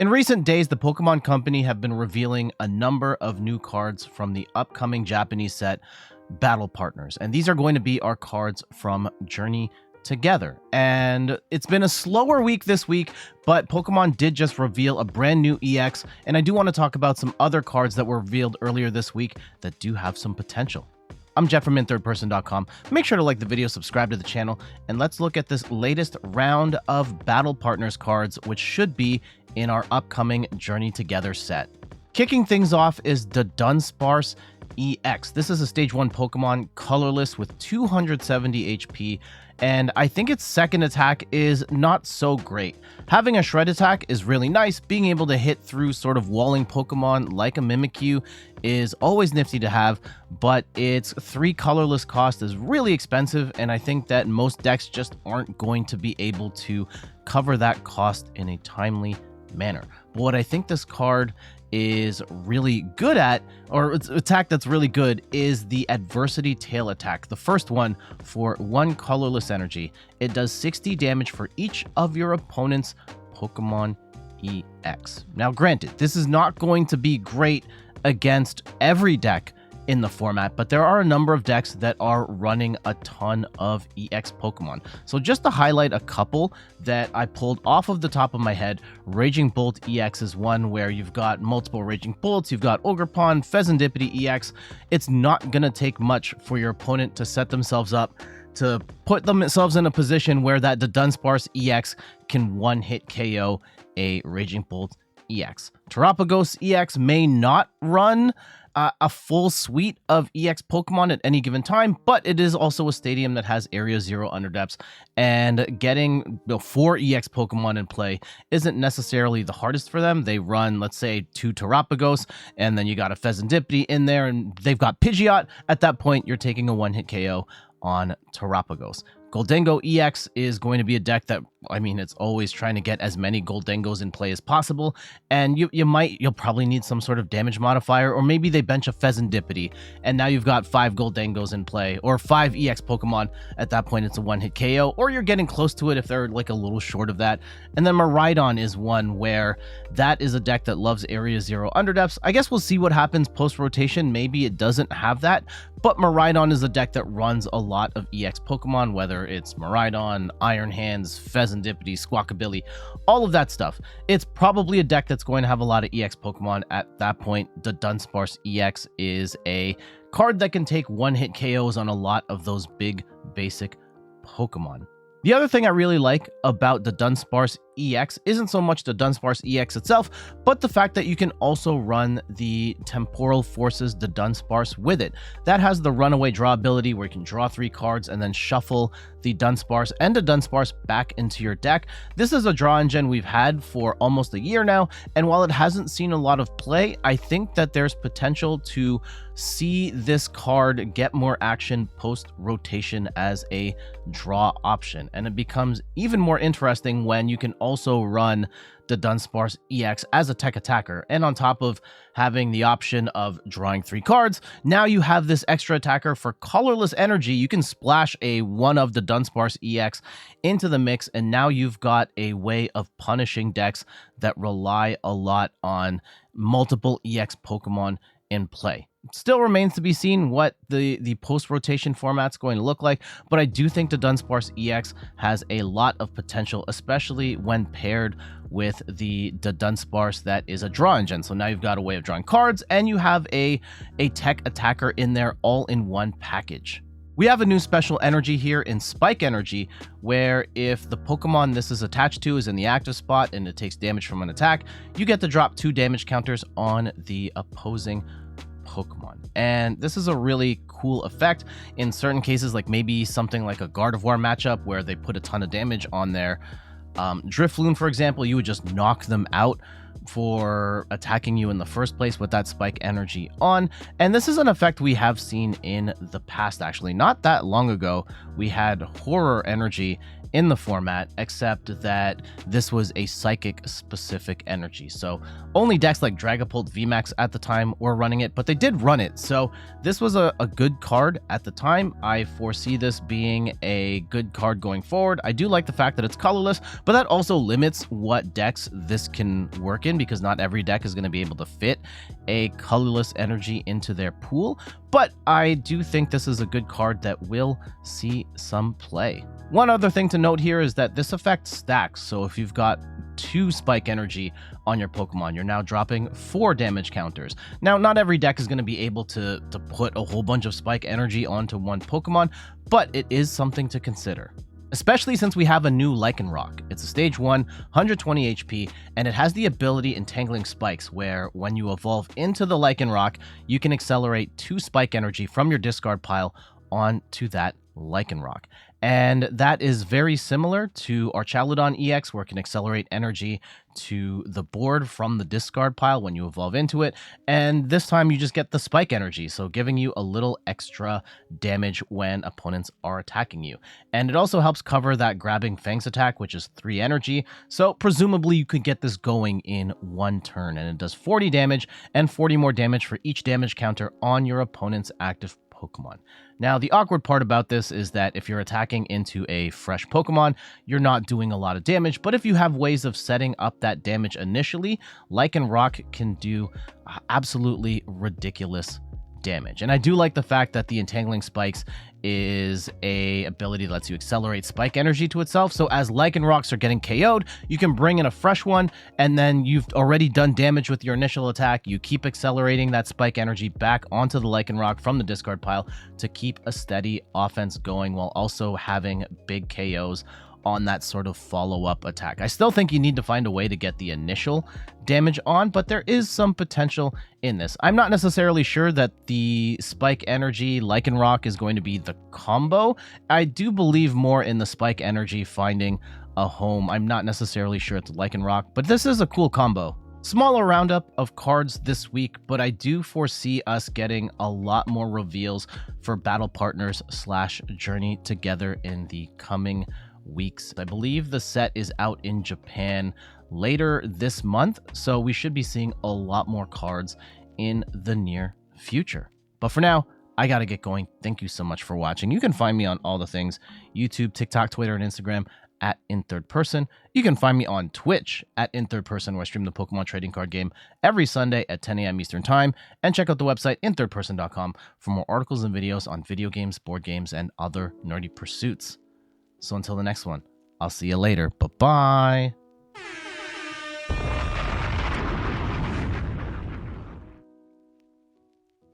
In recent days, the Pokemon Company have been revealing a number of new cards from the upcoming Japanese set, Battle Partners. And these are going to be our cards from Journey Together. And it's been a slower week this week, but Pokemon did just reveal a brand new EX. And I do want to talk about some other cards that were revealed earlier this week that do have some potential. I'm Jeff from InThirdPerson.com. Make sure to like the video, subscribe to the channel, and let's look at this latest round of Battle Partners cards, which should be in our upcoming Journey Together set. Kicking things off is Dudunsparce EX. This is a Stage 1 Pokemon, colorless with 270 HP, and I think its second attack is not so great. Having a Shred attack is really nice. Being able to hit through sort of walling Pokemon like a Mimikyu is always nifty to have, but its 3 colorless cost is really expensive, and I think that most decks just aren't going to be able to cover that cost in a timely manner. But what I think this card is really good at, or its attack that's really good, is the Adversity Tail attack. The first one for 1 colorless energy. It does 60 damage for each of your opponent's Pokemon EX. Now granted, this is not going to be great against every deck in the format, but there are a number of decks that are running a ton of EX Pokemon. So just to highlight a couple that I pulled off of the top of my head, Raging Bolt EX is one where you've got multiple Raging Bolts, you've got Ogerpon, Fezandipiti EX. It's not gonna take much for your opponent to set themselves up to put themselves in a position where that Dudunsparce EX can one-hit KO a Raging Bolt EX. Terapagos EX may not run a full suite of EX Pokemon at any given time, but it is also a stadium that has Area 0 underdepths, and getting 4 EX Pokemon in play isn't necessarily the hardest for them. They run, let's say, 2 Terapagos, and then you got a Fezandipiti in there, and they've got Pidgeot. At that point, you're taking a one-hit KO on Terapagos. Goldengo EX is going to be a deck that, I mean, it's always trying to get as many Goldengos in play as possible, and you'll probably need some sort of damage modifier, or maybe they bench a Fezandipiti, and now you've got 5 Goldengos in play, or 5 EX Pokemon. At that point, it's a one-hit KO, or you're getting close to it if they're like a little short of that. And then Miraidon is one where that is a deck that loves Area 0 underdepths. I guess we'll see what happens post-rotation. Maybe it doesn't have that, but Miraidon is a deck that runs a lot of EX Pokemon, whether it's Miraidon, Iron Hands, Fezandipiti, Squawkabilly, all of that stuff. It's probably a deck that's going to have a lot of EX Pokemon at that point. Dudunsparce EX is a card that can take one-hit KOs on a lot of those big, basic Pokemon. The other thing I really like about the Dudunsparce EX isn't so much the Dudunsparce EX itself, but the fact that you can also run the Temporal Forces Dudunsparce with it. That has the runaway draw ability where you can draw 3 cards and then shuffle the Dunsparce and Dudunsparce back into your deck. This is a draw engine we've had for almost a year now, and while it hasn't seen a lot of play, I think that there's potential to see this card get more action post-rotation as a draw option, and it becomes even more interesting when you can also run the Dudunsparce EX as a tech attacker, and on top of having the option of drawing 3 cards, now you have this extra attacker for colorless energy. You can splash one of the Dudunsparce EX into the mix, and now you've got a way of punishing decks that rely a lot on multiple EX Pokemon in play. It still remains to be seen what the post-rotation format's going to look like, but I do think the Dudunsparce EX has a lot of potential, especially when paired with the Dudunsparce that is a draw engine. So now you've got a way of drawing cards, and you have a tech attacker in there all in one package. We have a new special energy here in Spike Energy, where if the Pokemon this is attached to is in the active spot and it takes damage from an attack, you get to drop 2 damage counters on the opposing Pokemon. And this is a really cool effect in certain cases, like maybe something like a Gardevoir matchup where they put a ton of damage on their Drifloon, for example. You would just knock them out for attacking you in the first place with that Spike Energy on. And this is an effect we have seen in the past, actually. Not that long ago, we had Horror Energy, in the format, except that this was a psychic-specific energy. So only decks like Dragapult VMAX at the time were running it, but they did run it. So this was a good card at the time. I foresee this being a good card going forward. I do like the fact that it's colorless, but that also limits what decks this can work in, because not every deck is going to be able to fit a colorless energy into their pool. But I do think this is a good card that will see some play. One other thing to note here is that this effect stacks. So if you've got 2 spike energy on your Pokemon, you're now dropping 4 damage counters. Now, not every deck is going to be able to put a whole bunch of spike energy onto one Pokemon, but it is something to consider. Especially since we have a new Lycanroc. It's a stage 1, 120 HP, and it has the ability Entangling Spikes, where when you evolve into the Lycanroc, you can accelerate 2 spike energy from your discard pile onto that Lycanroc. And that is very similar to our Chaludon EX, where it can accelerate energy to the board from the discard pile when you evolve into it. And this time you just get the spike energy, so giving you a little extra damage when opponents are attacking you. And it also helps cover that Grabbing Fangs attack, which is 3 energy. So presumably you could get this going in 1 turn, and it does 40 damage and 40 more damage for each damage counter on your opponent's active Pokemon. Now, the awkward part about this is that if you're attacking into a fresh Pokemon, you're not doing a lot of damage, but if you have ways of setting up that damage initially, Lycanroc can do absolutely ridiculous damage. And I do like the fact that the Entangling Spikes is a ability that lets you accelerate spike energy to itself. So as Lycanrocs are getting KO'd, you can bring in a fresh one, and then you've already done damage with your initial attack. You keep accelerating that spike energy back onto the Lycanroc from the discard pile to keep a steady offense going while also having big KOs on that sort of follow-up attack. I still think you need to find a way to get the initial damage on, but there is some potential in this. I'm not necessarily sure that the Spike Energy Lycanroc is going to be the combo. I do believe more in the Spike Energy finding a home. I'm not necessarily sure it's Lycanroc, but this is a cool combo. Smaller roundup of cards this week, but I do foresee us getting a lot more reveals for Battle Partners / Journey Together in the coming weeks. I believe the set is out in Japan later this month, so we should be seeing a lot more cards in the near future. But for now, I gotta get going. Thank you so much for watching. You can find me on all the things: YouTube, TikTok, Twitter, and Instagram at @InThirdPerson. You can find me on Twitch at @InThirdPerson, where I stream the Pokemon trading card game every Sunday at 10 a.m. Eastern Time. And check out the website inthirdperson.com for more articles and videos on video games, board games, and other nerdy pursuits. So until the next one, I'll see you later. Bye-bye.